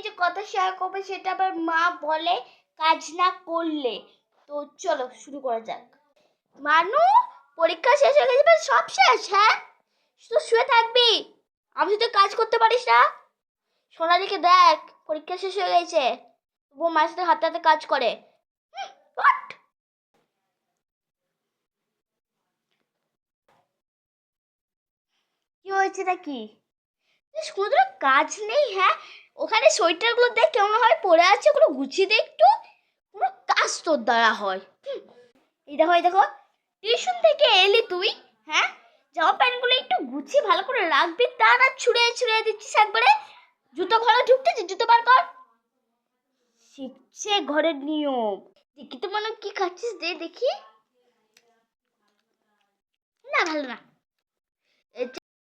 যে কথা শেয়ার করবে সেটা আবার মা বলে কাজ না করলে। তো চলো শুরু করা যাক। মানু, পরীক্ষা শেষ হয়ে গেছে, সব শেষ? হ্যাঁ, শুধু শুয়ে থাকবি? আমি তো কাজ করতে পারিস না? সোনালীকে দেখ, পরীক্ষা শেষ হয়ে গেছে, তবুও মায়ের সাথে হাতে হাতে কাজ করে। কি হয়েছে নাকি? কোনো কাজ নেই? হ্যাঁ, ওখানে সোয়েটারগুলো দেখ কেমন হয় পরে আছে, ওগুলো গুছিয়ে দে একটু। কোনো কাজ তোর দ্বারা হয়? এই দেখো, এই দেখো, টিউশন থেকে এলি তুই, হ্যাঁ, জামা প্যান্টগুলো একটু গুছিয়ে ভালো করে রাখবি, তা না ছুঁড়ে ছুঁড়ে দিচ্ছিস একবারে। জুতো ঘরে ঢুকতেছে, জুতো বার কর। শিখছে ঘরের নিয়ম। দেখি তো মনে কি খাচ্ছিস, দে দেখি। না, ভালো না।